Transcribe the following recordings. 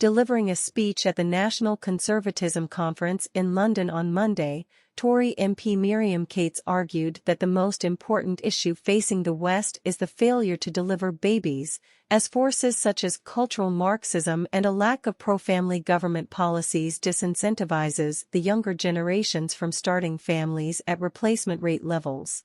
delivering a speech at the National Conservatism Conference in London on Monday, Tory MP Miriam Cates argued that the most important issue facing the West is the failure to deliver babies, as forces such as cultural Marxism and a lack of pro-family government policies disincentivizes the younger generations from starting families at replacement rate levels.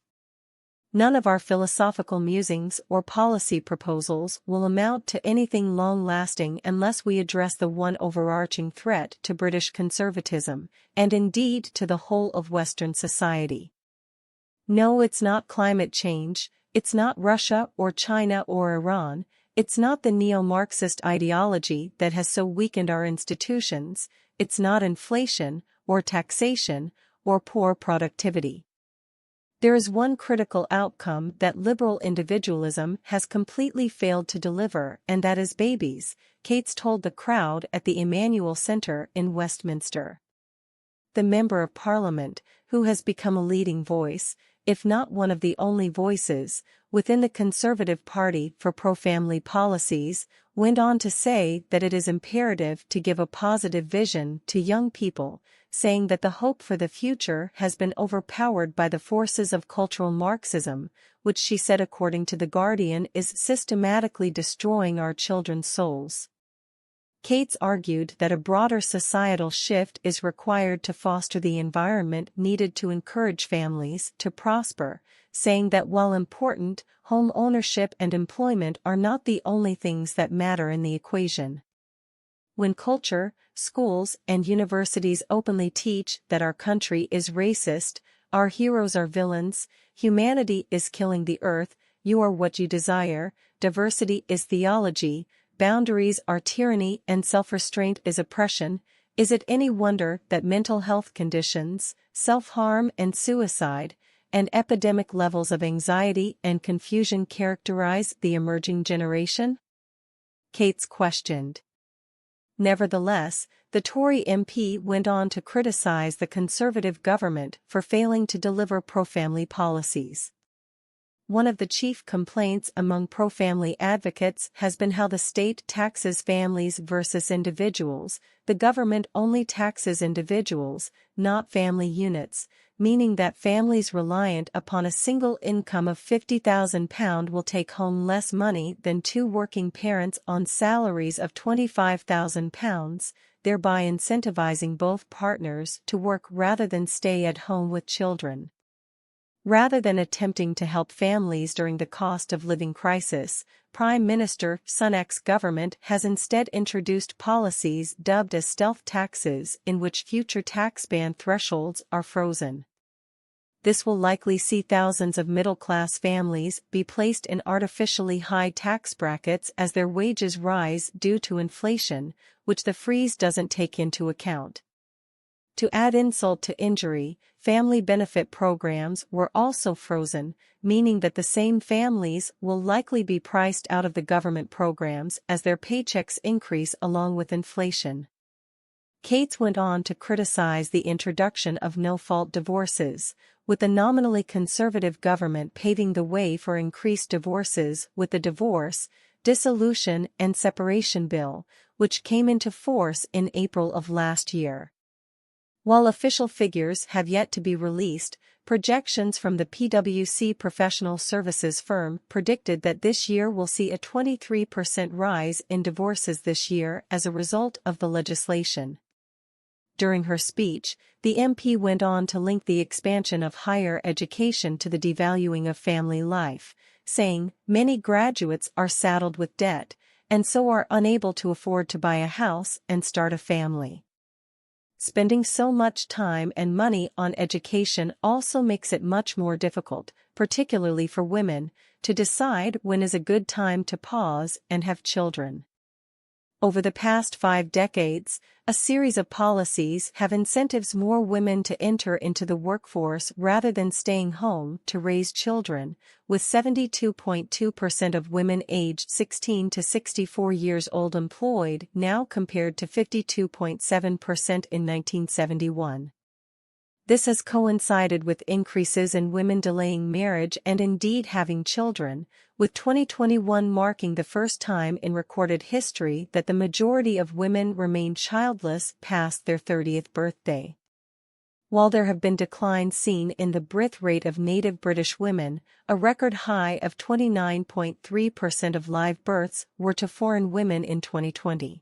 None of our philosophical musings or policy proposals will amount to anything long-lasting unless we address the one overarching threat to British conservatism, and indeed to the whole of Western society. No, it's not climate change, it's not Russia or China or Iran, it's not the neo-Marxist ideology that has so weakened our institutions, it's not inflation, or taxation, or poor productivity. There is one critical outcome that liberal individualism has completely failed to deliver, and that is babies, Cates told the crowd at the Emmanuel Centre in Westminster. The Member of Parliament, who has become a leading voice, if not one of the only voices, within the Conservative Party for pro-family policies, went on to say that it is imperative to give a positive vision to young people, saying that the hope for the future has been overpowered by the forces of cultural Marxism, which she said, according to The Guardian, is systematically destroying our children's souls. Cates argued that a broader societal shift is required to foster the environment needed to encourage families to prosper, saying that while important, home ownership and employment are not the only things that matter in the equation. When culture, schools, and universities openly teach that our country is racist, our heroes are villains, humanity is killing the earth, you are what you desire, diversity is theology, boundaries are tyranny, and self-restraint is oppression, is it any wonder that mental health conditions, self-harm and suicide, and epidemic levels of anxiety and confusion characterize the emerging generation? Cates questioned. Nevertheless, the Tory MP went on to criticize the Conservative government for failing to deliver pro-family policies. One of the chief complaints among pro-family advocates has been how the state taxes families versus individuals. The government only taxes individuals, not family units, meaning that families reliant upon a single income of £50,000 will take home less money than two working parents on salaries of £25,000, thereby incentivizing both partners to work rather than stay at home with children. Rather than attempting to help families during the cost of living crisis, Prime Minister Sunak's government has instead introduced policies dubbed as stealth taxes, in which future tax band thresholds are frozen. This will likely see thousands of middle-class families be placed in artificially high tax brackets as their wages rise due to inflation, which the freeze doesn't take into account. To add insult to injury, family benefit programs were also frozen, meaning that the same families will likely be priced out of the government programs as their paychecks increase along with inflation. Cates went on to criticize the introduction of no-fault divorces, with the nominally conservative government paving the way for increased divorces with the Divorce, Dissolution and Separation Bill, which came into force in April of last year. While official figures have yet to be released, projections from the PwC professional services firm predicted that this year will see a 23% rise in divorces this year as a result of the legislation. During her speech, the MP went on to link the expansion of higher education to the devaluing of family life, saying, "Many graduates are saddled with debt, and so are unable to afford to buy a house and start a family. Spending so much time and money on education also makes it much more difficult, particularly for women, to decide when is a good time to pause and have children." Over the past 5 decades, a series of policies have incentivized more women to enter into the workforce rather than staying home to raise children, with 72.2% of women aged 16 to 64 years old employed now compared to 52.7% in 1971. This has coincided with increases in women delaying marriage and indeed having children, with 2021 marking the first time in recorded history that the majority of women remain childless past their 30th birthday. While there have been declines seen in the birth rate of native British women, a record high of 29.3% of live births were to foreign women in 2020.